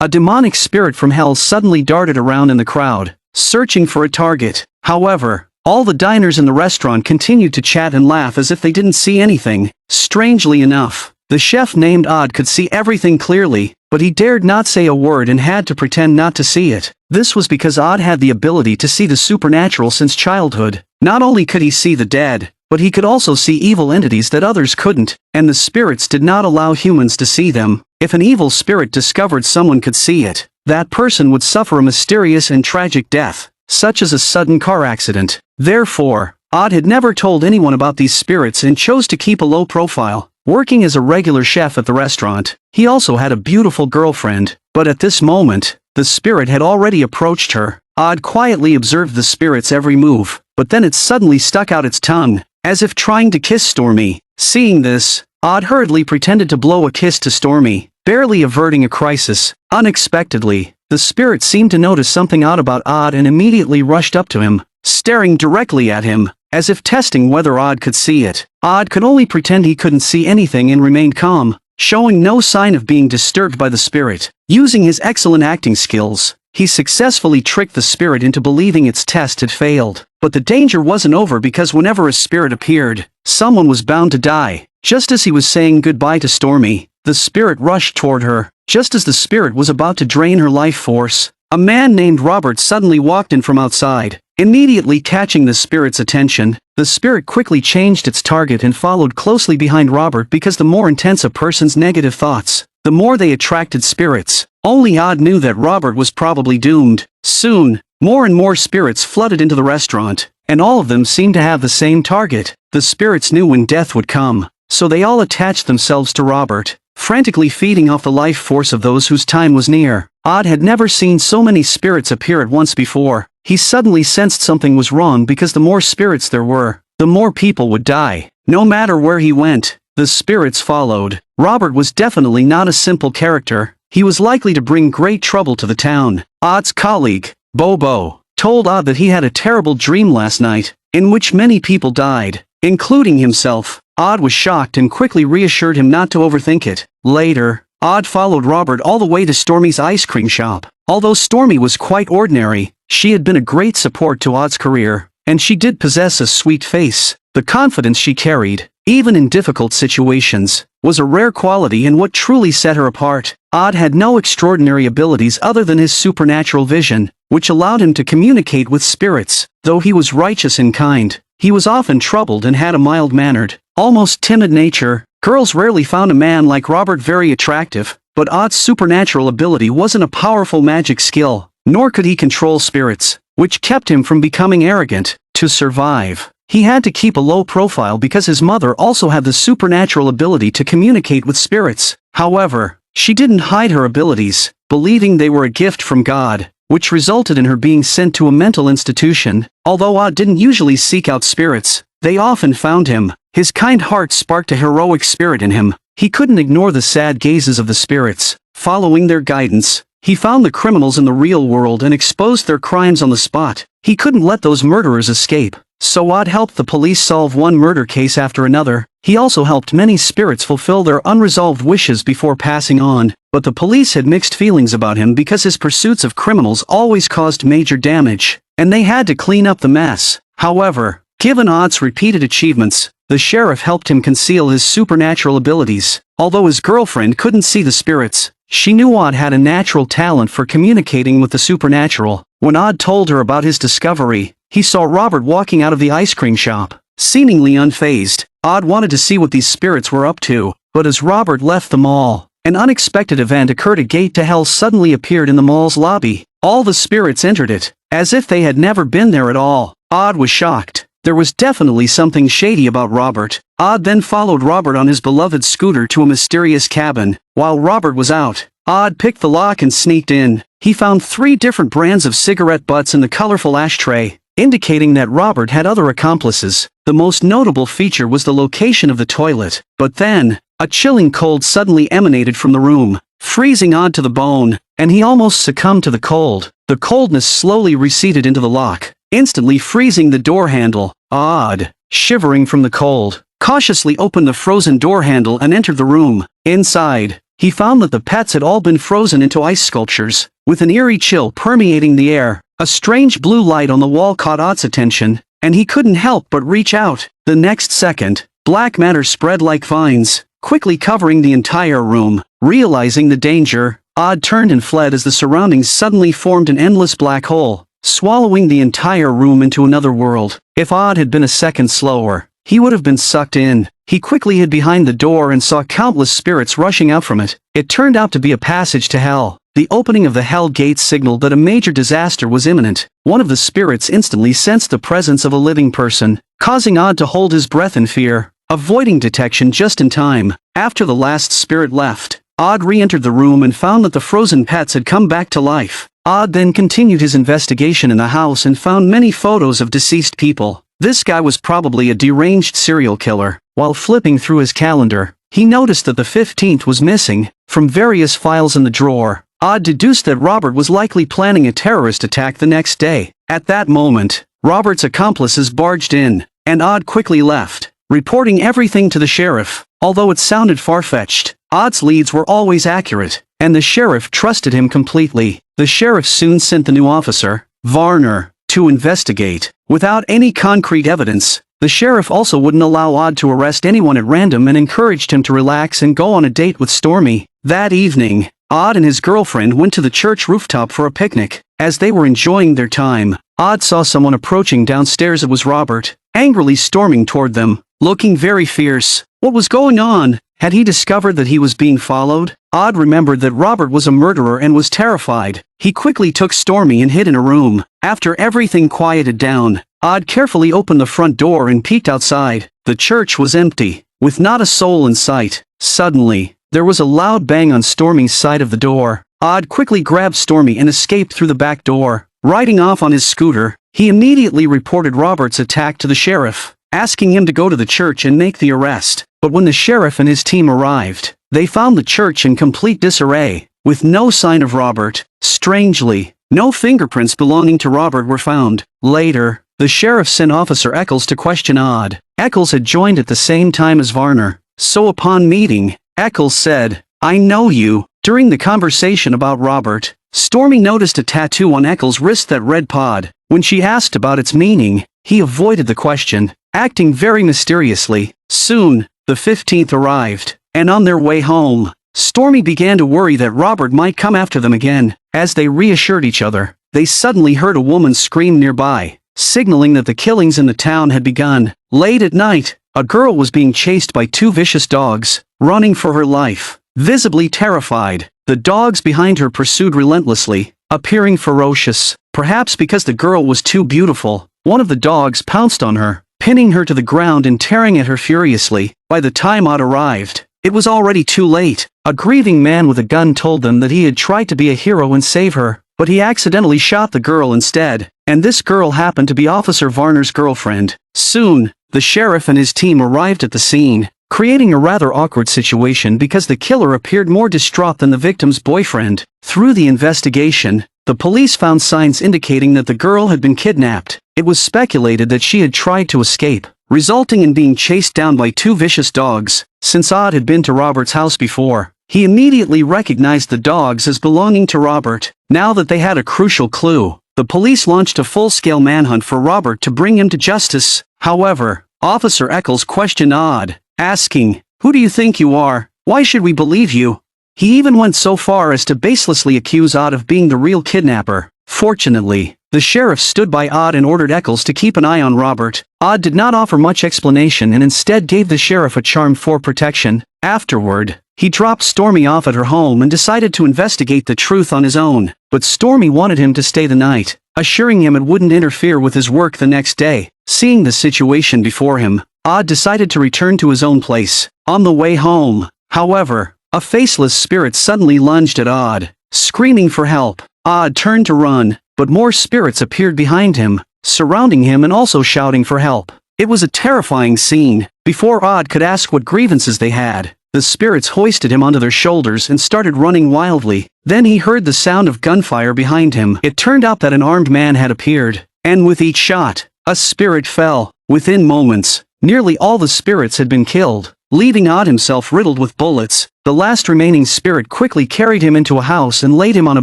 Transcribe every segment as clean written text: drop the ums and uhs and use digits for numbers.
A demonic spirit from hell suddenly darted around in the crowd, searching for a target. However, all the diners in the restaurant continued to chat and laugh as if they didn't see anything. Strangely enough, the chef named Odd could see everything clearly, but he dared not say a word and had to pretend not to see it. This was because Odd had the ability to see the supernatural since childhood. Not only could he see the dead, but he could also see evil entities that others couldn't, and the spirits did not allow humans to see them. If an evil spirit discovered someone could see it, that person would suffer a mysterious and tragic death, such as a sudden car accident. Therefore, Odd had never told anyone about these spirits and chose to keep a low profile. Working as a regular chef at the restaurant, he also had a beautiful girlfriend, but at this moment, the spirit had already approached her. Odd quietly observed the spirit's every move, but then it suddenly stuck out its tongue, as if trying to kiss Stormy. Seeing this, Odd hurriedly pretended to blow a kiss to Stormy, barely averting a crisis. Unexpectedly, the spirit seemed to notice something odd about Odd and immediately rushed up to him, staring directly at him, as if testing whether Odd could see it. Odd could only pretend he couldn't see anything and remained calm, showing no sign of being disturbed by the spirit. Using his excellent acting skills, he successfully tricked the spirit into believing its test had failed. But the danger wasn't over because whenever a spirit appeared, someone was bound to die. Just as he was saying goodbye to Stormy, the spirit rushed toward her. Just as the spirit was about to drain her life force, a man named Robert suddenly walked in from outside. Immediately catching the spirit's attention, the spirit quickly changed its target and followed closely behind Robert because the more intense a person's negative thoughts, the more they attracted spirits. Only Odd knew that Robert was probably doomed. Soon, more and more spirits flooded into the restaurant, and all of them seemed to have the same target. The spirits knew when death would come, so they all attached themselves to Robert, frantically feeding off the life force of those whose time was near. Odd had never seen so many spirits appear at once before. He suddenly sensed something was wrong because the more spirits there were, the more people would die. No matter where he went, the spirits followed. Robert was definitely not a simple character. He was likely to bring great trouble to the town. Odd's colleague, Bobo, told Odd that he had a terrible dream last night, in which many people died, including himself. Odd was shocked and quickly reassured him not to overthink it. Later, Odd followed Robert all the way to Stormy's ice cream shop. Although Stormy was quite ordinary, she had been a great support to Odd's career, and she did possess a sweet face. The confidence she carried, even in difficult situations, was a rare quality and what truly set her apart. Odd had no extraordinary abilities other than his supernatural vision, which allowed him to communicate with spirits. Though he was righteous and kind, he was often troubled and had a mild-mannered, almost timid nature. Girls rarely found a man like Robert very attractive, but Odd's supernatural ability wasn't a powerful magic skill, nor could he control spirits, which kept him from becoming arrogant. To survive, he had to keep a low profile because his mother also had the supernatural ability to communicate with spirits. However, she didn't hide her abilities, believing they were a gift from God, which resulted in her being sent to a mental institution. Although Odd didn't usually seek out spirits, they often found him. His kind heart sparked a heroic spirit in him. He couldn't ignore the sad gazes of the spirits. Following their guidance, he found the criminals in the real world and exposed their crimes on the spot. He couldn't let those murderers escape, so Odd helped the police solve one murder case after another. He also helped many spirits fulfill their unresolved wishes before passing on, but the police had mixed feelings about him because his pursuits of criminals always caused major damage, and they had to clean up the mess. However, given Odd's repeated achievements, the sheriff helped him conceal his supernatural abilities. Although his girlfriend couldn't see the spirits, she knew Odd had a natural talent for communicating with the supernatural. When Odd told her about his discovery, he saw Robert walking out of the ice cream shop, seemingly unfazed. Odd wanted to see what these spirits were up to, but as Robert left the mall, an unexpected event occurred. A gate to hell suddenly appeared in the mall's lobby. All the spirits entered it, as if they had never been there at all. Odd was shocked. There was definitely something shady about Robert. Odd then followed Robert on his beloved scooter to a mysterious cabin. While Robert was out, Odd picked the lock and sneaked in. He found 3 different brands of cigarette butts in the colorful ashtray, indicating that Robert had other accomplices. The most notable feature was the location of the toilet. But then, a chilling cold suddenly emanated from the room, freezing Odd to the bone, and he almost succumbed to the cold. The coldness slowly receded into the lock, instantly freezing the door handle. Odd, shivering from the cold, cautiously opened the frozen door handle and entered the room. Inside, he found that the pets had all been frozen into ice sculptures, with an eerie chill permeating the air. A strange blue light on the wall caught Odd's attention, and he couldn't help but reach out. The next second, black matter spread like vines, quickly covering the entire room. Realizing the danger, Odd turned and fled as the surroundings suddenly formed an endless black hole, swallowing the entire room into another world. If Odd had been a second slower, he would have been sucked in. He quickly hid behind the door and saw countless spirits rushing out from it. It turned out to be a passage to hell. The opening of the hell gates signaled that a major disaster was imminent. One of the spirits instantly sensed the presence of a living person, causing Odd to hold his breath in fear, avoiding detection just in time. After the last spirit left, Odd re-entered the room and found that the frozen pets had come back to life. Odd then continued his investigation in the house and found many photos of deceased people. This guy was probably a deranged serial killer. While flipping through his calendar, he noticed that the 15th was missing. From various files in the drawer, Odd deduced that Robert was likely planning a terrorist attack the next day. At that moment, Robert's accomplices barged in, and Odd quickly left, reporting everything to the sheriff. Although it sounded far-fetched, Odd's leads were always accurate, and the sheriff trusted him completely. The sheriff soon sent the new officer, Varner, to investigate. Without any concrete evidence, the sheriff also wouldn't allow Odd to arrest anyone at random and encouraged him to relax and go on a date with Stormy. That evening, Odd and his girlfriend went to the church rooftop for a picnic. As they were enjoying their time, Odd saw someone approaching downstairs. It was Robert, angrily storming toward them, looking very fierce. What was going on? Had he discovered that he was being followed? Odd remembered that Robert was a murderer and was terrified. He quickly took Stormy and hid in a room. After everything quieted down, Odd carefully opened the front door and peeked outside. The church was empty, with not a soul in sight. Suddenly, there was a loud bang on Stormy's side of the door. Odd quickly grabbed Stormy and escaped through the back door. Riding off on his scooter, he immediately reported Robert's attack to the sheriff, asking him to go to the church and make the arrest. But when the sheriff and his team arrived, they found the church in complete disarray, with no sign of Robert. Strangely, no fingerprints belonging to Robert were found. Later, the sheriff sent Officer Eccles to question Odd. Eccles had joined at the same time as Varner, so upon meeting, Eccles said, "I know you." During the conversation about Robert, Stormy noticed a tattoo on Eccles' wrist that read Pod. When she asked about its meaning, he avoided the question, acting very mysteriously. Soon, the 15th arrived, and on their way home, Stormy began to worry that Robert might come after them again. As they reassured each other, they suddenly heard a woman scream nearby, signaling that the killings in the town had begun. Late at night, a girl was being chased by two vicious dogs, running for her life. Visibly terrified, the dogs behind her pursued relentlessly, appearing ferocious. Perhaps because the girl was too beautiful, one of the dogs pounced on her, pinning her to the ground and tearing at her furiously. By the time Odd arrived, it was already too late. A grieving man with a gun told them that he had tried to be a hero and save her, but he accidentally shot the girl instead, and this girl happened to be Officer Varner's girlfriend. Soon, the sheriff and his team arrived at the scene, creating a rather awkward situation because the killer appeared more distraught than the victim's boyfriend. Through the investigation, the police found signs indicating that the girl had been kidnapped. It was speculated that she had tried to escape, resulting in being chased down by two vicious dogs. Since Odd had been to Robert's house before, he immediately recognized the dogs as belonging to Robert. Now that they had a crucial clue, the police launched a full-scale manhunt for Robert to bring him to justice. However, Officer Eccles questioned Odd, asking, "Who do you think you are? Why should we believe you?" He even went so far as to baselessly accuse Odd of being the real kidnapper. Fortunately, the sheriff stood by Odd and ordered Eccles to keep an eye on Robert. Odd did not offer much explanation and instead gave the sheriff a charm for protection. Afterward, he dropped Stormy off at her home and decided to investigate the truth on his own. But Stormy wanted him to stay the night, assuring him it wouldn't interfere with his work the next day. Seeing the situation before him, Odd decided to return to his own place. On the way home, however, a faceless spirit suddenly lunged at Odd, screaming for help. Odd turned to run, but more spirits appeared behind him, surrounding him and also shouting for help. It was a terrifying scene. Before Odd could ask what grievances they had, the spirits hoisted him onto their shoulders and started running wildly. Then he heard the sound of gunfire behind him. It turned out that an armed man had appeared, and with each shot, a spirit fell. Within moments, nearly all the spirits had been killed, leaving Odd himself riddled with bullets. The last remaining spirit quickly carried him into a house and laid him on a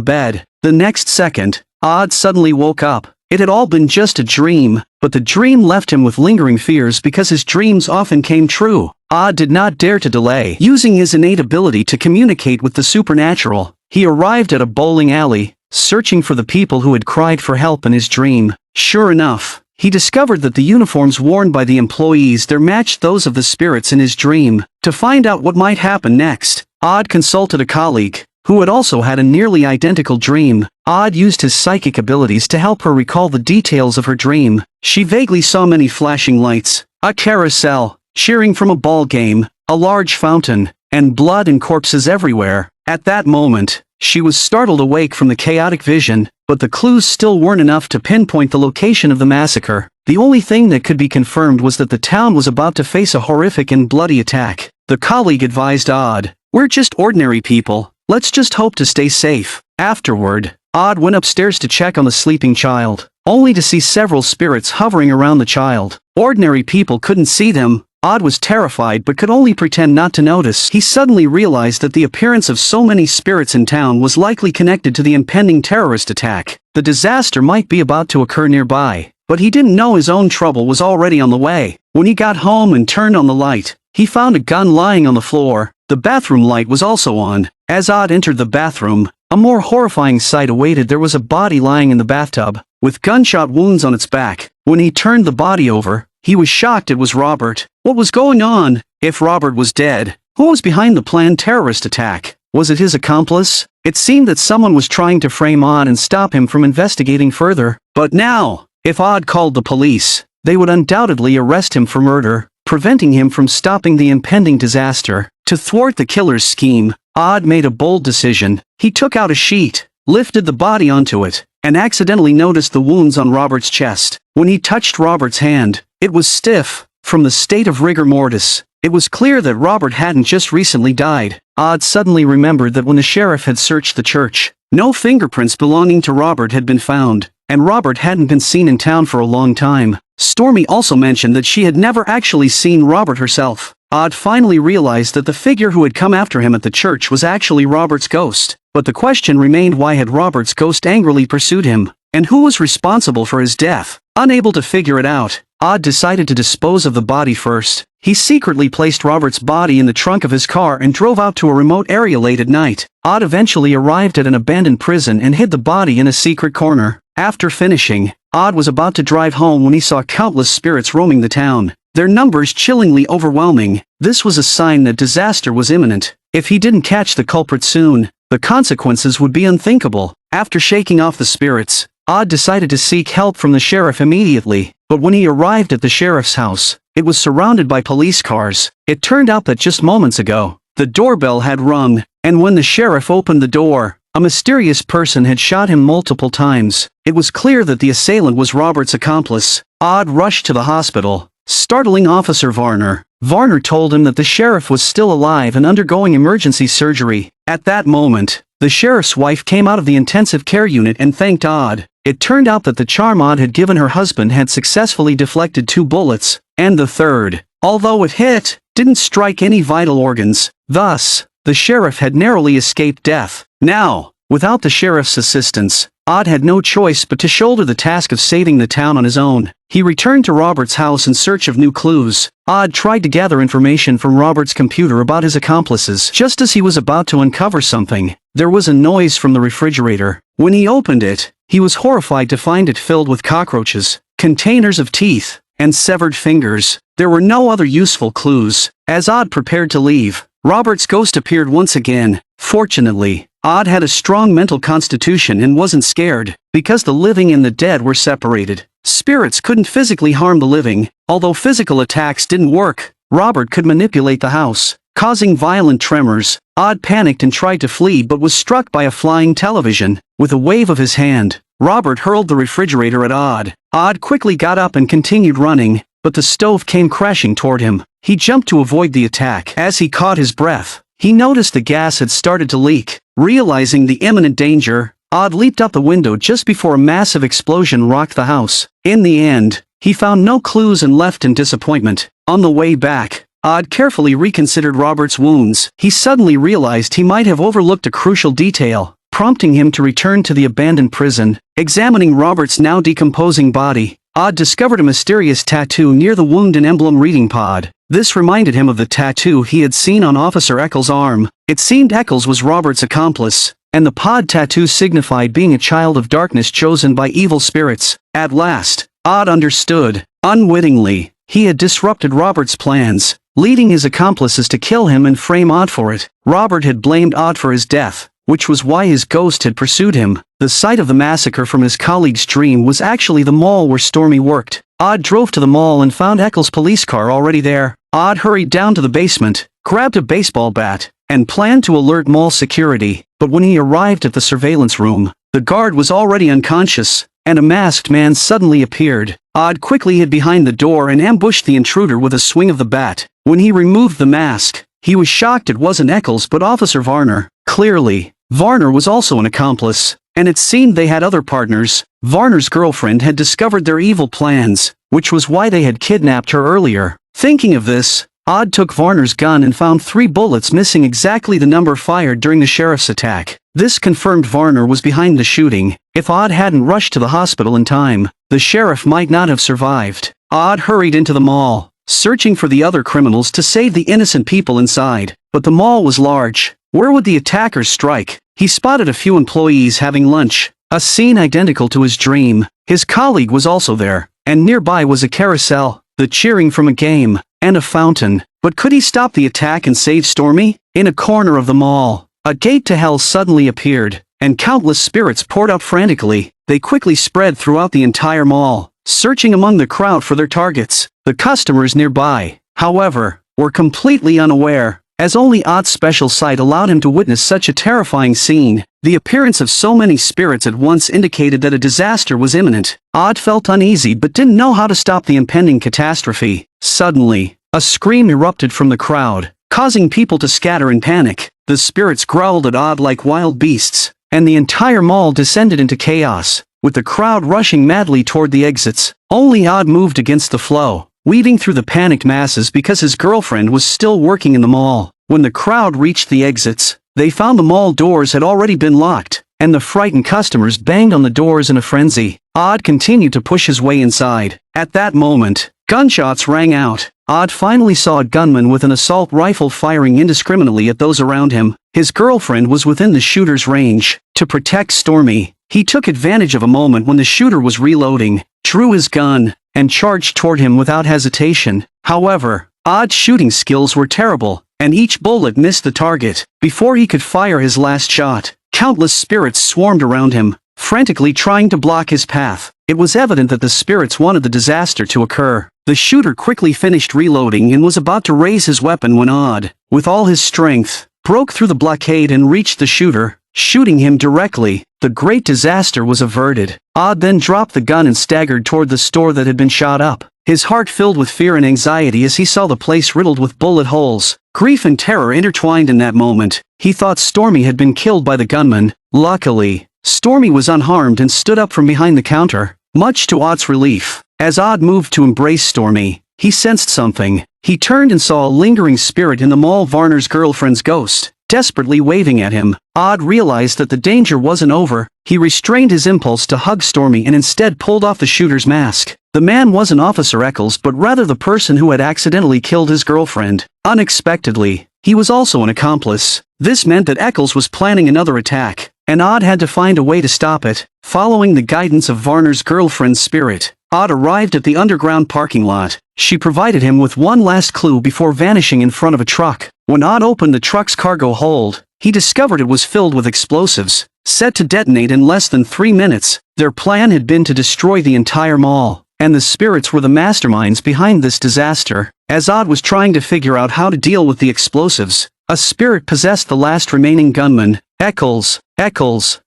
bed. The next second, Odd suddenly woke up. It had all been just a dream, but the dream left him with lingering fears because his dreams often came true. Odd did not dare to delay. Using his innate ability to communicate with the supernatural, he arrived at a bowling alley, searching for the people who had cried for help in his dream. Sure enough, he discovered that the uniforms worn by the employees there matched those of the spirits in his dream. To find out what might happen next, Odd consulted a colleague, who had also had a nearly identical dream. Odd used his psychic abilities to help her recall the details of her dream. She vaguely saw many flashing lights, a carousel, cheering from a ball game, a large fountain, and blood and corpses everywhere. At that moment, she was startled awake from the chaotic vision, but the clues still weren't enough to pinpoint the location of the massacre. The only thing that could be confirmed was that the town was about to face a horrific and bloody attack. The colleague advised Odd, "We're just ordinary people. Let's just hope to stay safe." Afterward, Odd went upstairs to check on the sleeping child, only to see several spirits hovering around the child. Ordinary people couldn't see them. Odd was terrified but could only pretend not to notice. He suddenly realized that the appearance of so many spirits in town was likely connected to the impending terrorist attack. The disaster might be about to occur nearby, but he didn't know his own trouble was already on the way. When he got home and turned on the light, he found a gun lying on the floor. The bathroom light was also on. As Odd entered the bathroom, a more horrifying sight awaited. There was a body lying in the bathtub, with gunshot wounds on its back. When he turned the body over, he was shocked it was Robert. What was going on? If Robert was dead, who was behind the planned terrorist attack? Was it his accomplice? It seemed that someone was trying to frame Odd and stop him from investigating further. But now, if Odd called the police, they would undoubtedly arrest him for murder, preventing him from stopping the impending disaster. To thwart the killer's scheme, Odd made a bold decision. He took out a sheet, lifted the body onto it, and accidentally noticed the wounds on Robert's chest. When he touched Robert's hand, it was stiff. From the state of rigor mortis, it was clear that Robert hadn't just recently died. Odd suddenly remembered that when the sheriff had searched the church, no fingerprints belonging to Robert had been found, and Robert hadn't been seen in town for a long time. Stormy also mentioned that she had never actually seen Robert herself. Odd finally realized that the figure who had come after him at the church was actually Robert's ghost. But the question remained, why had Robert's ghost angrily pursued him? And who was responsible for his death? Unable to figure it out, Odd decided to dispose of the body first. He secretly placed Robert's body in the trunk of his car and drove out to a remote area late at night. Odd eventually arrived at an abandoned prison and hid the body in a secret corner. After finishing, Odd was about to drive home when he saw countless spirits roaming the town, their numbers chillingly overwhelming. This was a sign that disaster was imminent. If he didn't catch the culprit soon, the consequences would be unthinkable. After shaking off the spirits, Odd decided to seek help from the sheriff immediately. But when he arrived at the sheriff's house, it was surrounded by police cars. It turned out that just moments ago, the doorbell had rung, and when the sheriff opened the door, a mysterious person had shot him multiple times. It was clear that the assailant was Robert's accomplice. Odd rushed to the hospital, startling Officer Varner. Varner told him that the sheriff was still alive and undergoing emergency surgery. At that moment, the sheriff's wife came out of the intensive care unit and thanked Odd. It turned out that the charm Odd had given her husband had successfully deflected 2 bullets, and the third, although it hit, didn't strike any vital organs. Thus, the sheriff had narrowly escaped death. Now, without the sheriff's assistance, Odd had no choice but to shoulder the task of saving the town on his own. He returned to Robert's house in search of new clues. Odd tried to gather information from Robert's computer about his accomplices. Just as he was about to uncover something, there was a noise from the refrigerator. When he opened it, he was horrified to find it filled with cockroaches, containers of teeth, and severed fingers. There were no other useful clues. As Odd prepared to leave, Robert's ghost appeared once again. Fortunately, Odd had a strong mental constitution and wasn't scared. Because the living and the dead were separated, spirits couldn't physically harm the living. Although physical attacks didn't work, Robert could manipulate the house, causing violent tremors. Odd panicked and tried to flee but was struck by a flying television. With a wave of his hand, Robert hurled the refrigerator at Odd. Odd quickly got up and continued running, but the stove came crashing toward him. He jumped to avoid the attack. As he caught his breath, he noticed the gas had started to leak. Realizing the imminent danger, Odd leaped out the window just before a massive explosion rocked the house. In the end, he found no clues and left in disappointment. On the way back, Odd carefully reconsidered Robert's wounds. He suddenly realized he might have overlooked a crucial detail, prompting him to return to the abandoned prison. Examining Robert's now decomposing body, Odd discovered a mysterious tattoo near the wound and emblem reading pod. This reminded him of the tattoo he had seen on Officer Eccles' arm. It seemed Eccles was Robert's accomplice, and the pod tattoo signified being a child of darkness chosen by evil spirits. At last, Odd understood. Unwittingly, he had disrupted Robert's plans, leading his accomplices to kill him and frame Odd for it. Robert had blamed Odd for his death, which was why his ghost had pursued him. The site of the massacre from his colleague's dream was actually the mall where Stormy worked. Odd drove to the mall and found Eccles' police car already there. Odd hurried down to the basement, grabbed a baseball bat, and planned to alert mall security. But when he arrived at the surveillance room, the guard was already unconscious, and a masked man suddenly appeared. Odd quickly hid behind the door and ambushed the intruder with a swing of the bat. When he removed the mask, he was shocked it wasn't Eccles but Officer Varner. Clearly, Varner was also an accomplice, and it seemed they had other partners. Varner's girlfriend had discovered their evil plans, which was why they had kidnapped her earlier. Thinking of this, Odd took Varner's gun and found 3 bullets missing exactly the number fired during the sheriff's attack. This confirmed Varner was behind the shooting. If Odd hadn't rushed to the hospital in time, the sheriff might not have survived. Odd hurried into the mall, searching for the other criminals to save the innocent people inside. But the mall was large. Where would the attackers strike? He spotted a few employees having lunch, a scene identical to his dream. His colleague was also there, and nearby was a carousel, the cheering from a game, and a fountain. But could he stop the attack and save Stormy? In a corner of the mall, a gate to hell suddenly appeared, and countless spirits poured out frantically. They quickly spread throughout the entire mall, searching among the crowd for their targets. The customers nearby, however, were completely unaware, as only Odd's special sight allowed him to witness such a terrifying scene. The appearance of so many spirits at once indicated that a disaster was imminent. Odd felt uneasy but didn't know how to stop the impending catastrophe. Suddenly, a scream erupted from the crowd, causing people to scatter in panic. The spirits growled at Odd like wild beasts, and the entire mall descended into chaos, with the crowd rushing madly toward the exits. Only Odd moved against the flow, weaving through the panicked masses because his girlfriend was still working in the mall. When the crowd reached the exits, they found the mall doors had already been locked, and the frightened customers banged on the doors in a frenzy. Odd continued to push his way inside. At that moment, gunshots rang out. Odd finally saw a gunman with an assault rifle firing indiscriminately at those around him. His girlfriend was within the shooter's range. To protect Stormy, he took advantage of a moment when the shooter was reloading, drew his gun, and charged toward him without hesitation. However, Odd's shooting skills were terrible, and each bullet missed the target. Before he could fire his last shot, countless spirits swarmed around him, frantically trying to block his path. It was evident that the spirits wanted the disaster to occur. The shooter quickly finished reloading and was about to raise his weapon when Odd, with all his strength, broke through the blockade and reached the shooter, shooting him directly. The great disaster was averted. Odd then dropped the gun and staggered toward the store that had been shot up, his heart filled with fear and anxiety as he saw the place riddled with bullet holes. Grief and terror intertwined in that moment. He thought Stormy had been killed by the gunman. Luckily, Stormy was unharmed and stood up from behind the counter, much to Odd's relief. As Odd moved to embrace Stormy, he sensed something. He turned and saw a lingering spirit in the mall, Varner's girlfriend's ghost, desperately waving at him. Odd realized that the danger wasn't over. He restrained his impulse to hug Stormy and instead pulled off the shooter's mask. The man wasn't Officer Eccles but rather the person who had accidentally killed his girlfriend. Unexpectedly, he was also an accomplice. This meant that Eccles was planning another attack, and Odd had to find a way to stop it. Following the guidance of Varner's girlfriend's spirit, Odd arrived at the underground parking lot. She provided him with one last clue before vanishing in front of a truck. When Odd opened the truck's cargo hold, he discovered it was filled with explosives, set to detonate in less than 3 minutes. Their plan had been to destroy the entire mall, and the spirits were the masterminds behind this disaster. As Odd was trying to figure out how to deal with the explosives, a spirit possessed the last remaining gunman. Eccles,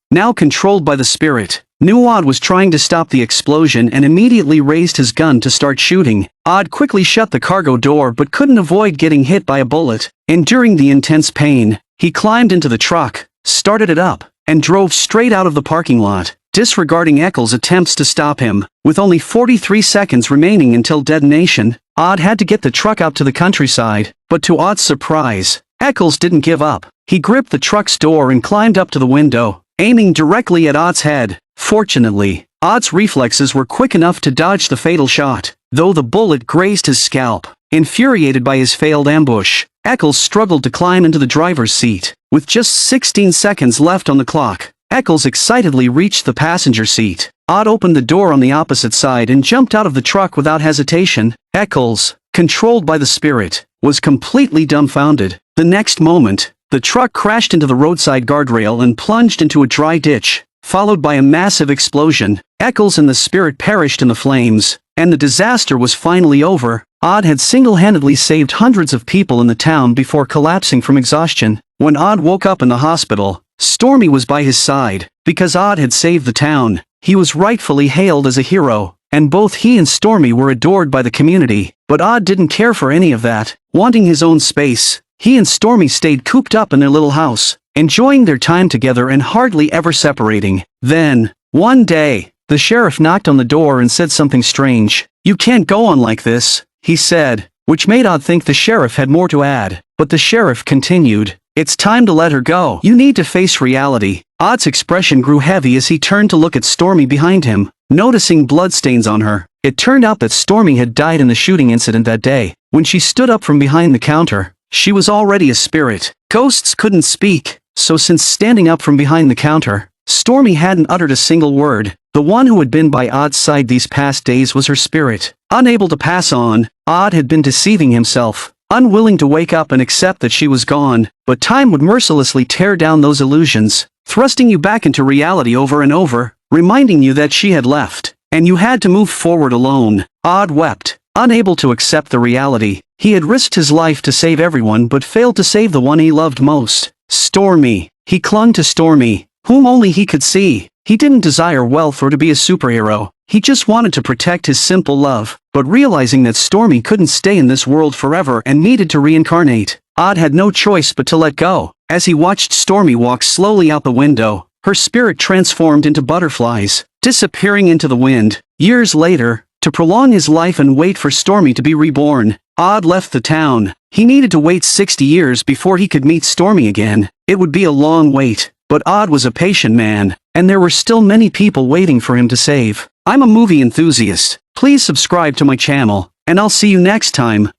now controlled by the spirit, knew Odd was trying to stop the explosion and immediately raised his gun to start shooting. Odd quickly shut the cargo door but couldn't avoid getting hit by a bullet. Enduring the intense pain, he climbed into the truck, started it up, and drove straight out of the parking lot, disregarding Eccles' attempts to stop him. With only 43 seconds remaining until detonation, Odd had to get the truck out to the countryside. But to Odd's surprise, Eccles didn't give up. He gripped the truck's door and climbed up to the window, aiming directly at Odd's head. Fortunately, Odd's reflexes were quick enough to dodge the fatal shot, though the bullet grazed his scalp. Infuriated by his failed ambush, Eccles struggled to climb into the driver's seat. With just 16 seconds left on the clock, Eccles excitedly reached the passenger seat. Odd opened the door on the opposite side and jumped out of the truck without hesitation. Eccles, controlled by the spirit, was completely dumbfounded. The next moment, the truck crashed into the roadside guardrail and plunged into a dry ditch, followed by a massive explosion. Eccles and the spirit perished in the flames, and the disaster was finally over. Odd had single-handedly saved hundreds of people in the town before collapsing from exhaustion. When Odd woke up in the hospital, Stormy was by his side. Because Odd had saved the town, he was rightfully hailed as a hero, and both he and Stormy were adored by the community. But Odd didn't care for any of that. Wanting his own space, he and Stormy stayed cooped up in their little house, enjoying their time together and hardly ever separating. Then, one day, the sheriff knocked on the door and said something strange. "You can't go on like this," he said, which made Odd think the sheriff had more to add. But the sheriff continued, "It's time to let her go. You need to face reality." Odd's expression grew heavy as he turned to look at Stormy behind him, noticing bloodstains on her. It turned out that Stormy had died in the shooting incident that day. When she stood up from behind the counter, she was already a spirit. Ghosts couldn't speak, so since standing up from behind the counter, Stormy hadn't uttered a single word. The one who had been by Odd's side these past days was her spirit. Unable to pass on, Odd had been deceiving himself, unwilling to wake up and accept that she was gone. But time would mercilessly tear down those illusions, thrusting you back into reality over and over, reminding you that she had left, and you had to move forward alone. Odd wept, unable to accept the reality. He had risked his life to save everyone but failed to save the one he loved most. Stormy. He clung to Stormy, whom only he could see. He didn't desire wealth or to be a superhero. He just wanted to protect his simple love. But realizing that Stormy couldn't stay in this world forever and needed to reincarnate, Odd had no choice but to let go. As he watched Stormy walk slowly out the window, her spirit transformed into butterflies, disappearing into the wind. Years later, to prolong his life and wait for Stormy to be reborn, Odd left the town. He needed to wait 60 years before he could meet Stormy again. It would be a long wait, but Odd was a patient man, and there were still many people waiting for him to save. I'm a movie enthusiast. Please subscribe to my channel, and I'll see you next time.